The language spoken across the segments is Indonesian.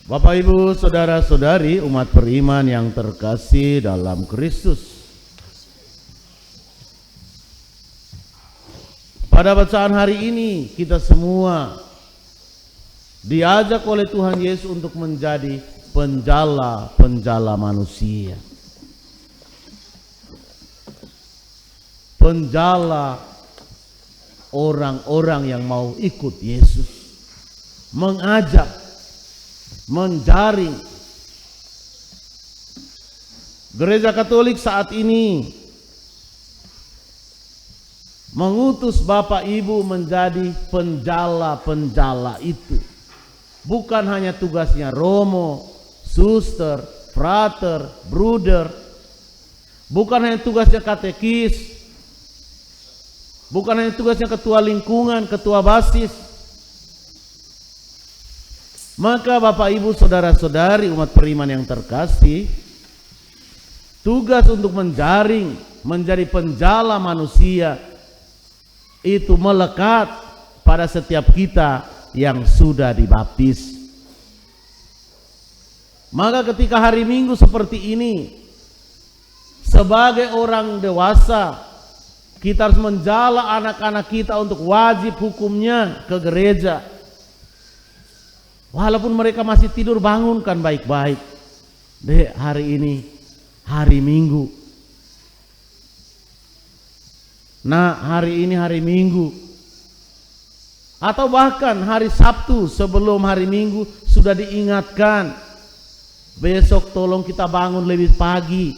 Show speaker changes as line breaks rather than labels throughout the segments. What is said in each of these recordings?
Bapak, Ibu, saudara-saudari, umat beriman yang terkasih dalam Kristus. Pada bacaan hari ini kita semua diajak oleh Tuhan Yesus untuk menjadi penjala manusia. Penjala orang-orang yang mau ikut Yesus. Mengajak, menjaring. Gereja Katolik saat ini mengutus Bapak Ibu menjadi penjala-penjala itu. Bukan hanya tugasnya romo, suster, frater, bruder. Bukan hanya tugasnya katekis. Bukan hanya tugasnya ketua lingkungan, ketua basis. Maka Bapak Ibu saudara-saudari umat beriman yang terkasih, tugas untuk menjaring menjadi penjala manusia itu melekat pada setiap kita yang sudah dibaptis. Maka ketika hari Minggu seperti ini, sebagai orang dewasa, kita harus menjala anak-anak kita untuk wajib hukumnya ke gereja. Walaupun mereka masih tidur, bangunkan baik-baik. Dek, hari ini hari Minggu. Nah, hari ini hari Minggu. Atau bahkan hari Sabtu sebelum hari Minggu sudah diingatkan. Besok tolong kita bangun lebih pagi.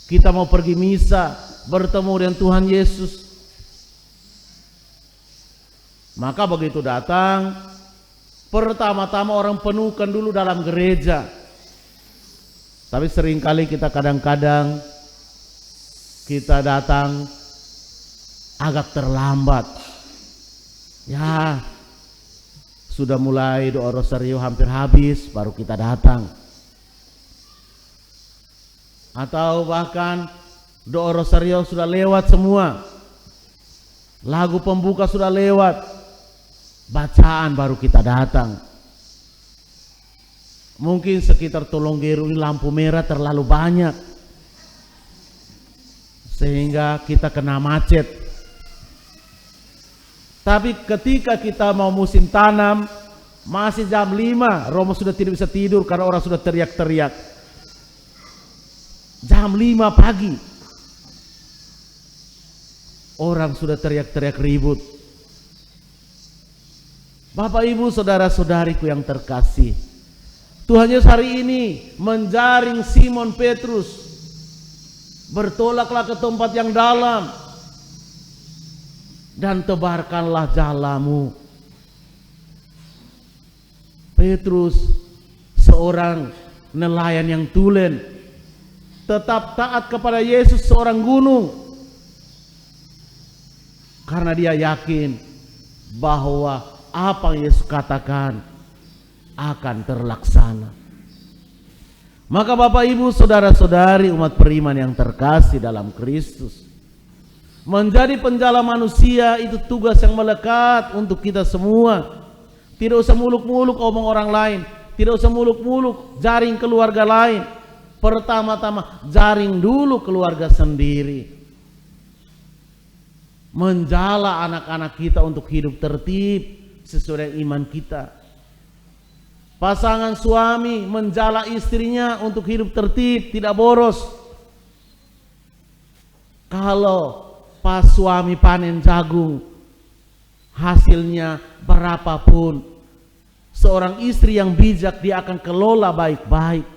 Kita mau pergi misa, bertemu dengan Tuhan Yesus. Maka begitu datang, pertama-tama orang penuhkan dulu dalam gereja. Tapi seringkali kita kadang-kadang kita datang agak terlambat. Ya, sudah mulai doa rosario hampir habis baru kita datang. Atau bahkan doa rosario sudah lewat semua. Lagu pembuka sudah lewat. Bacaan baru kita datang. Mungkin sekitar Tolonggeru ini lampu merah terlalu banyak, sehingga kita kena macet. Tapi ketika kita mau musim tanam, masih jam 5, Romo sudah tidak bisa tidur karena orang sudah teriak-teriak. Jam 5 pagi, orang sudah teriak-teriak ribut. Bapak, Ibu, saudara-saudariku yang terkasih, Tuhan Yesus hari ini menjaring Simon Petrus. Bertolaklah ke tempat yang dalam dan tebarkanlah jalamu. Petrus seorang nelayan yang tulen, tetap taat kepada Yesus seorang gunung, karena dia yakin bahwa apa yang Yesus katakan akan terlaksana. Maka Bapak, Ibu, saudara-saudari umat beriman yang terkasih dalam Kristus, menjadi penjala manusia itu tugas yang melekat untuk kita semua. Tidak usah muluk-muluk omong orang lain, tidak usah muluk-muluk jaring keluarga lain. Pertama-tama jaring dulu keluarga sendiri. Menjala anak-anak kita untuk hidup tertib sesuai dengan iman kita. Pasangan suami menjala istrinya untuk hidup tertib, tidak boros. Kalau pas suami panen jagung, hasilnya berapapun, seorang istri yang bijak dia akan kelola baik-baik.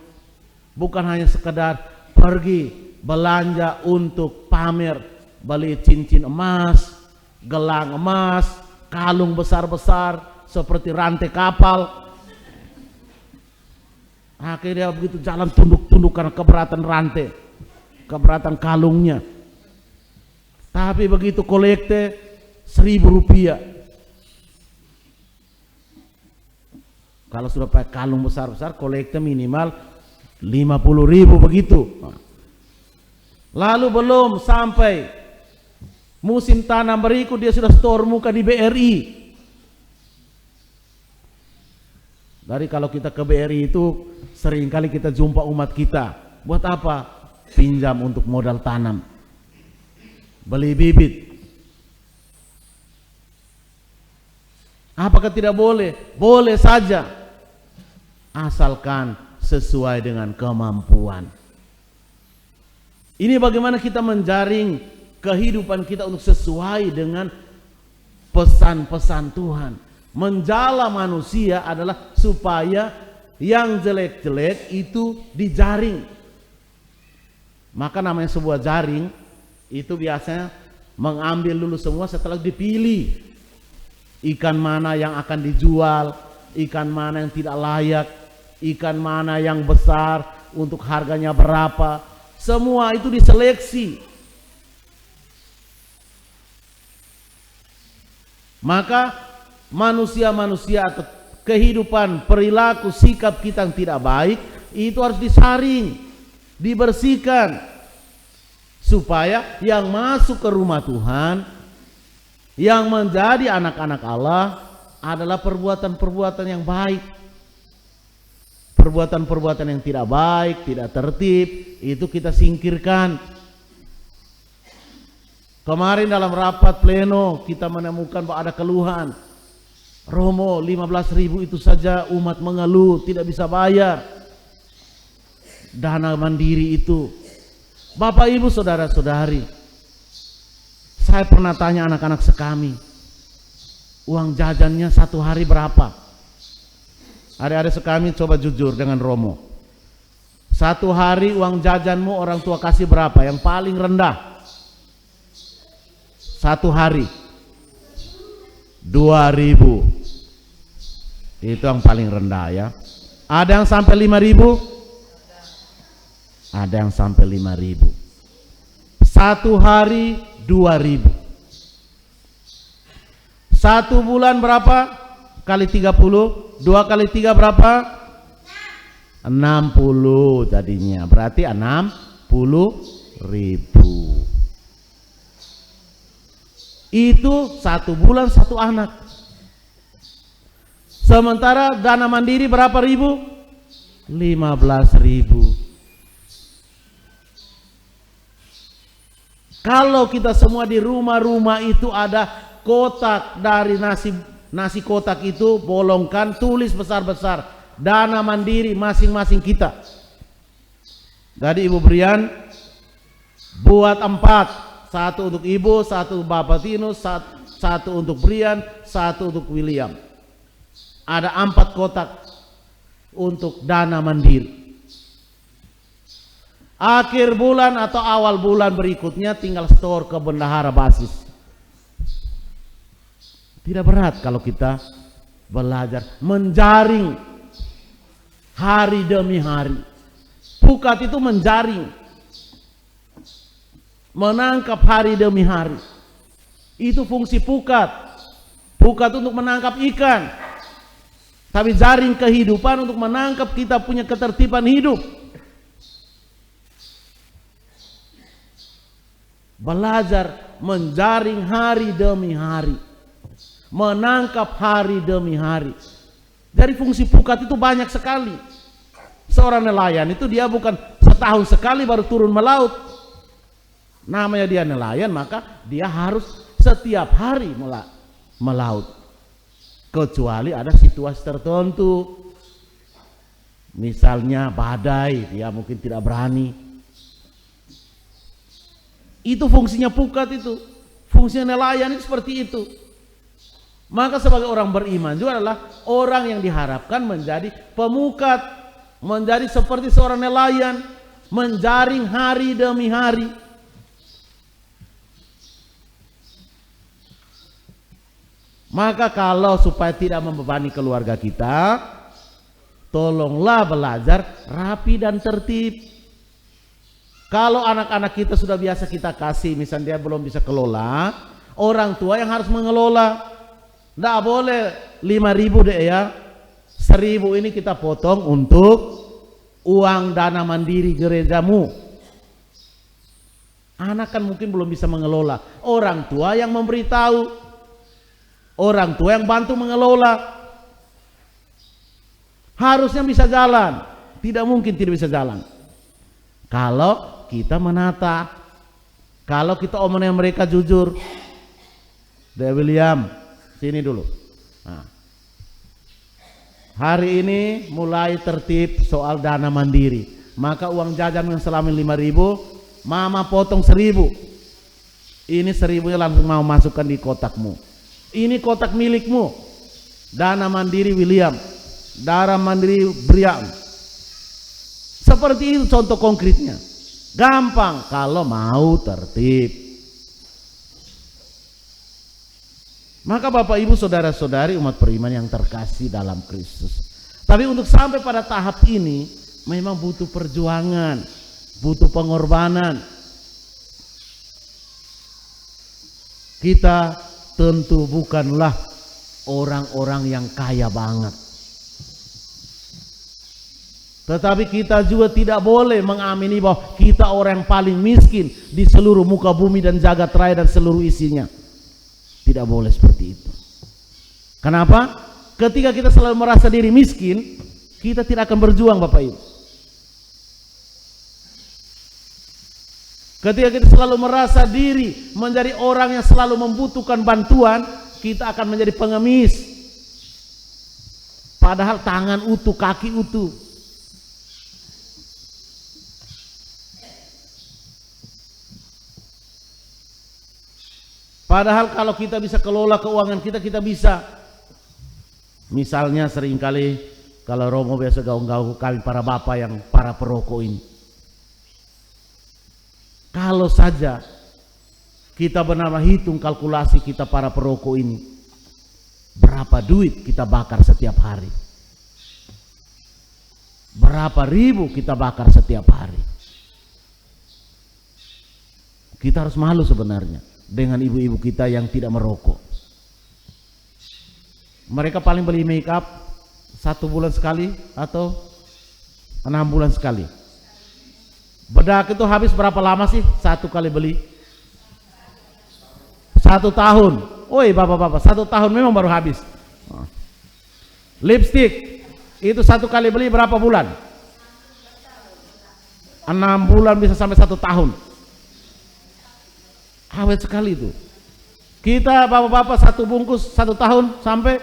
Bukan hanya sekedar pergi belanja untuk pamer, beli cincin emas, gelang emas, kalung besar-besar seperti rantai kapal. Akhirnya begitu jalan tunduk-tunduk karena keberatan rantai, keberatan kalungnya. Tapi begitu kolekte 1.000 rupiah. Kalau sudah pakai kalung besar-besar, kolekte minimal 50.000 begitu. Lalu belum sampai musim tanam berikut dia sudah store muka di BRI. Dari kalau kita ke BRI itu seringkali kita jumpa umat kita. Buat apa? Pinjam untuk modal tanam, beli bibit. Apakah tidak boleh? Boleh saja, asalkan sesuai dengan kemampuan. Ini bagaimana kita menjaring kehidupan kita untuk sesuai dengan pesan-pesan Tuhan. Menjala manusia adalah supaya yang jelek-jelek itu dijaring. Maka namanya sebuah jaring itu biasanya mengambil dulu semua, setelah dipilih ikan mana yang akan dijual, ikan mana yang tidak layak, ikan mana yang besar, untuk harganya berapa. Semua itu diseleksi. Maka manusia-manusia atau kehidupan, perilaku, sikap kita yang tidak baik itu harus disaring, dibersihkan, supaya yang masuk ke rumah Tuhan, yang menjadi anak-anak Allah adalah perbuatan-perbuatan yang baik. Perbuatan-perbuatan yang tidak baik, tidak tertib, itu kita singkirkan. Kemarin dalam rapat pleno kita menemukan bahwa ada keluhan. Romo 15.000 itu saja umat mengeluh, tidak bisa bayar. Dana mandiri itu. Bapak Ibu saudara-saudari, saya pernah tanya anak-anak sekami, uang jajannya satu hari berapa? Adik-adik sekami coba jujur dengan Romo. Satu hari uang jajanmu orang tua kasih berapa? Yang paling rendah. Satu hari 2.000. Itu yang paling rendah ya. Ada yang sampai 5.000? Ada yang sampai 5.000. Satu hari 2.000. Satu bulan berapa? Kali 30. 2 kali 3 berapa? 60 jadinya. Berarti 60.000. Itu satu bulan satu anak. Sementara dana mandiri berapa ribu? 15.000. Kalau kita semua di rumah-rumah itu ada kotak dari nasi kotak itu, bolongkan, tulis besar-besar dana mandiri masing-masing kita. Jadi Ibu Brian buat 4. Satu untuk Ibu, satu Bapak Tinus, satu untuk Brian, satu untuk William. Ada 4 kotak untuk dana mandiri. Akhir bulan atau awal bulan berikutnya tinggal store ke bendahara basis. Tidak berat kalau kita belajar menjaring hari demi hari. Pukat itu menjaring, menangkap hari demi hari. Itu fungsi pukat. Pukat untuk menangkap ikan, tapi jaring kehidupan untuk menangkap kita punya ketertiban hidup. Belajar menjaring hari demi hari, menangkap hari demi hari. Dari fungsi pukat itu banyak sekali. Seorang nelayan itu dia bukan setahun sekali baru turun melaut. Namanya dia nelayan, maka dia harus setiap hari melaut. Kecuali ada situasi tertentu. Misalnya badai, dia mungkin tidak berani. Itu fungsinya pukat itu. Fungsinya nelayan itu seperti itu. Maka sebagai orang beriman juga adalah orang yang diharapkan menjadi pemukat, menjadi seperti seorang nelayan, menjaring hari demi hari. Maka kalau supaya tidak membebani keluarga kita, tolonglah belajar rapi dan tertib. Kalau anak-anak kita sudah biasa kita kasih, misalnya dia belum bisa kelola, orang tua yang harus mengelola. Tidak boleh 5.000 deh ya, 1.000 ini kita potong untuk uang dana mandiri gerejamu. Anak kan mungkin belum bisa mengelola, orang tua yang memberitahu, orang tua yang bantu mengelola. Harusnya bisa jalan. Tidak mungkin tidak bisa jalan. Kalau kita menata, kalau kita omongin mereka jujur. De William, sini dulu. Nah, hari ini mulai tertib soal dana mandiri. Maka uang jajan yang selama 5.000, mama potong 1.000. Ini 1.000-nya langsung mau masukkan di kotakmu. Ini kotak milikmu. Dana mandiri William, dana mandiri Brian. Seperti itu contoh konkretnya. Gampang kalau mau tertib. Maka Bapak Ibu saudara-saudari umat beriman yang terkasih dalam Kristus. Tapi untuk sampai pada tahap ini memang butuh perjuangan, butuh pengorbanan. Kita tentu bukanlah orang-orang yang kaya banget. Tetapi kita juga tidak boleh mengamini bahwa kita orang yang paling miskin di seluruh muka bumi dan jagat raya dan seluruh isinya. Tidak boleh seperti itu. Kenapa? Ketika kita selalu merasa diri miskin, kita tidak akan berjuang Bapak Ibu. Ketika kita selalu merasa diri menjadi orang yang selalu membutuhkan bantuan, kita akan menjadi pengemis. Padahal tangan utuh, kaki utuh. Padahal kalau kita bisa kelola keuangan kita, kita bisa. Misalnya seringkali kalau Romo biasa gaung-gaung kami para bapak yang para perokok ini. Kalau saja kita benar-benar hitung kalkulasi kita para perokok ini, berapa duit kita bakar setiap hari, berapa ribu kita bakar setiap hari. Kita harus malu sebenarnya dengan ibu-ibu kita yang tidak merokok. Mereka paling beli make up 1 bulan sekali atau 6 bulan sekali. Bedak itu habis berapa lama sih satu kali beli? 1 tahun. Oi bapak-bapak, 1 tahun memang baru habis. Lipstick itu 1 kali beli berapa bulan? 6 bulan bisa sampai 1 tahun. Awet sekali itu. Kita bapak-bapak 1 bungkus 1 tahun sampai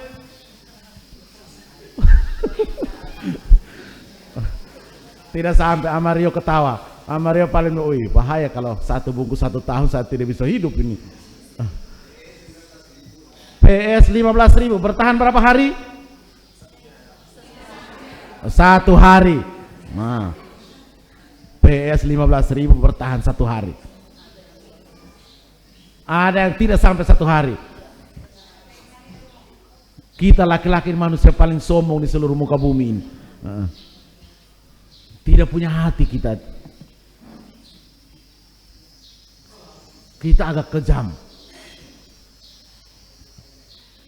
tidak sampai. Amario ketawa. Amario paling bahaya kalau 1 bungkus 1 tahun saya tidak bisa hidup ini. PS 15.000 bertahan berapa hari? 1 hari. Nah, PS 15.000 bertahan 1 hari. Ada yang tidak sampai 1 hari. Kita laki-laki manusia paling sombong di seluruh muka bumi ini. Tidak punya hati kita. Kita agak kejam.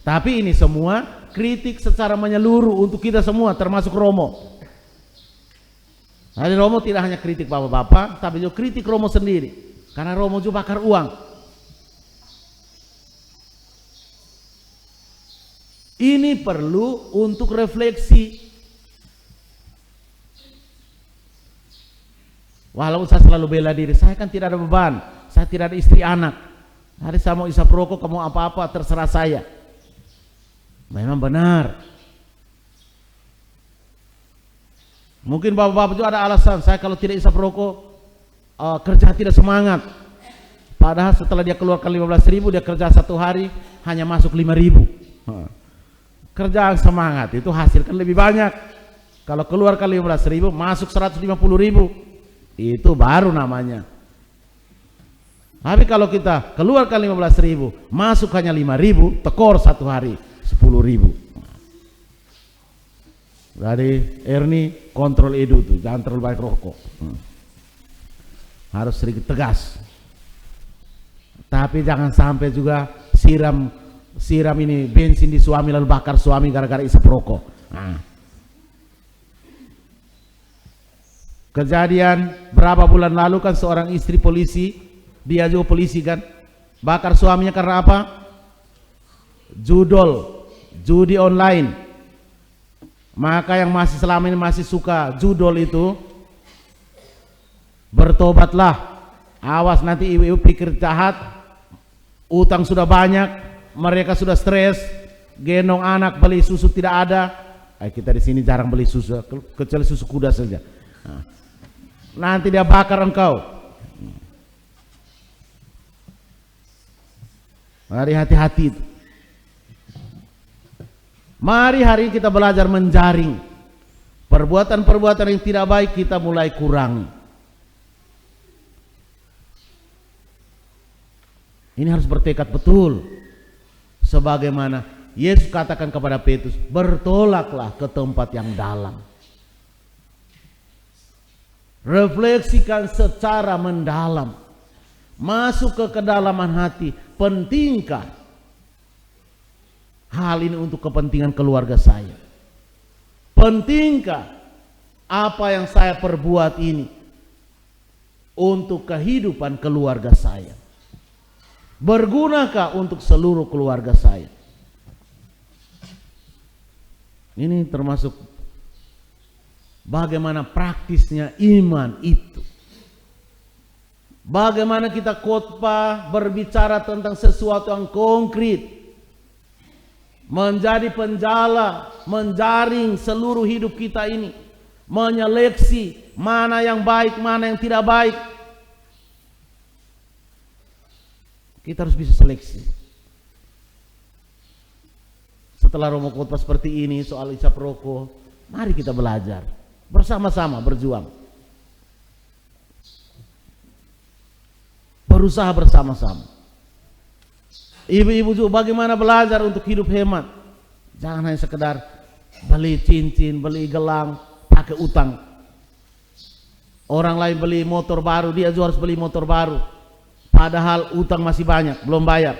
Tapi ini semua kritik secara menyeluruh untuk kita semua, termasuk Romo. Jadi Romo tidak hanya kritik bapak-bapak, tapi juga kritik Romo sendiri. Karena Romo juga bakar uang. Ini perlu untuk refleksi. Walaupun saya selalu bela diri, saya kan tidak ada beban, saya tidak ada istri anak. Hari saya mau isap rokok, kamu apa-apa terserah saya. Memang benar. Mungkin bapak-bapak juga ada alasan, saya kalau tidak isap rokok kerja tidak semangat. Padahal setelah dia keluarkan 15.000, dia kerja 1 hari hanya masuk 5.000. Kerjaan semangat itu hasilkan lebih banyak. Kalau keluarkan 15.000 masuk 150.000, itu baru namanya. Tapi kalau kita keluarkan 15.000 masuk hanya 5.000, tekor 1 hari 10.000. Jadi Ernie kontrol Edu tuh, jangan terlalu banyak rokok. Harus sedikit tegas. Tapi jangan sampai juga siram ini bensin di suami lalu bakar suami gara-gara isap rokok. Kejadian berapa bulan lalu kan seorang istri polisi, dia juga polisi kan, bakar suaminya karena apa? Judi online. Maka yang masih selama ini masih suka judol itu, bertobatlah. Awas nanti ibu-ibu pikir jahat, utang sudah banyak, mereka sudah stres, gendong anak, beli susu tidak ada. Kita di sini jarang beli susu, kecuali susu kuda saja. Nanti dia bakar engkau. Mari hati-hati. Mari hari ini kita belajar menjaring perbuatan-perbuatan yang tidak baik, kita mulai kurangi. Ini harus bertekad betul. Sebagaimana Yesus katakan kepada Petrus, bertolaklah ke tempat yang dalam. Refleksikan secara mendalam. Masuk ke kedalaman hati. Pentingkah hal ini untuk kepentingan keluarga saya? Pentingkah apa yang saya perbuat ini untuk kehidupan keluarga saya? Bergunakah untuk seluruh keluarga saya? Ini termasuk bagaimana praktisnya iman itu. Bagaimana kita khotbah berbicara tentang sesuatu yang konkret, menjadi penjala, menjaring seluruh hidup kita ini, menyeleksi mana yang baik, mana yang tidak baik. Kita harus bisa seleksi. Setelah Romo khotbah seperti ini soal isap rokok, mari kita belajar bersama-sama, berjuang, berusaha bersama-sama. Ibu-ibu juga bagaimana belajar untuk hidup hemat. Jangan hanya sekedar beli cincin, beli gelang, pakai utang. Orang lain beli motor baru, dia juga harus beli motor baru, padahal utang masih banyak, belum bayar.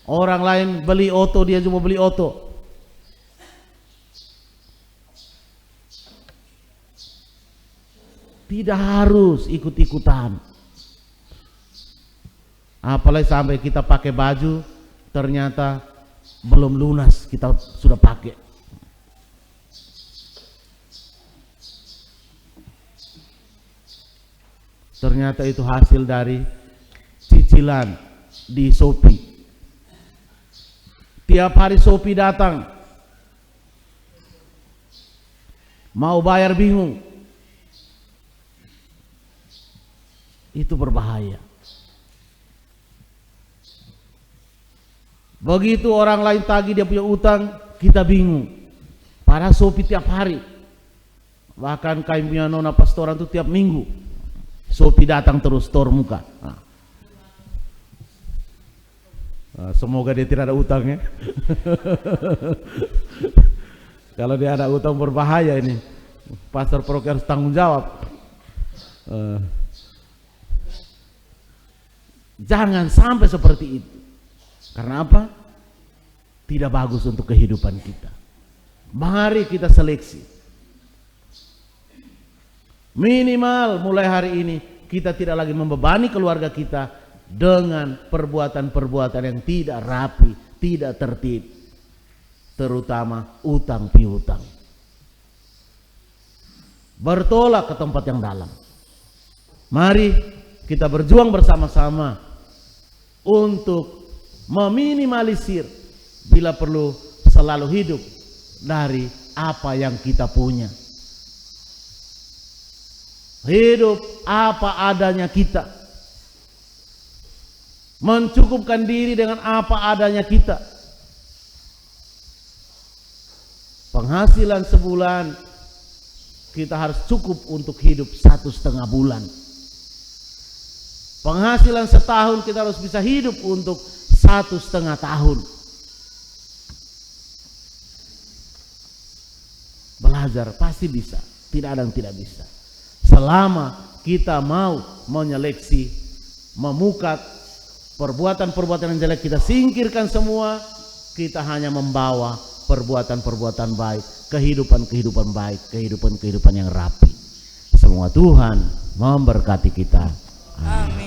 Orang lain beli oto, dia juga beli oto. Tidak harus ikut-ikutan. Apalagi sampai kita pakai baju, ternyata belum lunas, kita sudah pakai. Ternyata itu hasil dari cicilan di Shopee. Tiap hari Shopee datang, mau bayar bingung. Itu berbahaya. Begitu orang lain tagih dia punya utang, kita bingung. Padahal Shopee tiap hari. Bahkan kami punya nona pastoran itu tiap minggu Shopee datang terus, store muka. Semoga dia tidak ada utang ya. Kalau dia ada utang berbahaya ini. Pastor paroki harus tanggung jawab. Jangan sampai seperti itu. Karena apa? Tidak bagus untuk kehidupan kita. Mari kita seleksi. Minimal mulai hari ini kita tidak lagi membebani keluarga kita dengan perbuatan-perbuatan yang tidak rapi, tidak tertib, terutama utang piutang. Bertolak ke tempat yang dalam. Mari kita berjuang bersama-sama untuk meminimalisir, bila perlu selalu hidup dari apa yang kita punya. Hidup apa adanya kita, mencukupkan diri dengan apa adanya kita. Penghasilan sebulan kita harus cukup untuk hidup 1,5 bulan. Penghasilan setahun kita harus bisa hidup untuk 1,5 tahun. Belajar pasti bisa, tidak ada yang tidak bisa. Selama kita mau menyeleksi, memukat perbuatan-perbuatan yang jelek, kita singkirkan semua, kita hanya membawa perbuatan-perbuatan baik, kehidupan-kehidupan baik, kehidupan-kehidupan yang rapi. Semua Tuhan memberkati kita. Amin.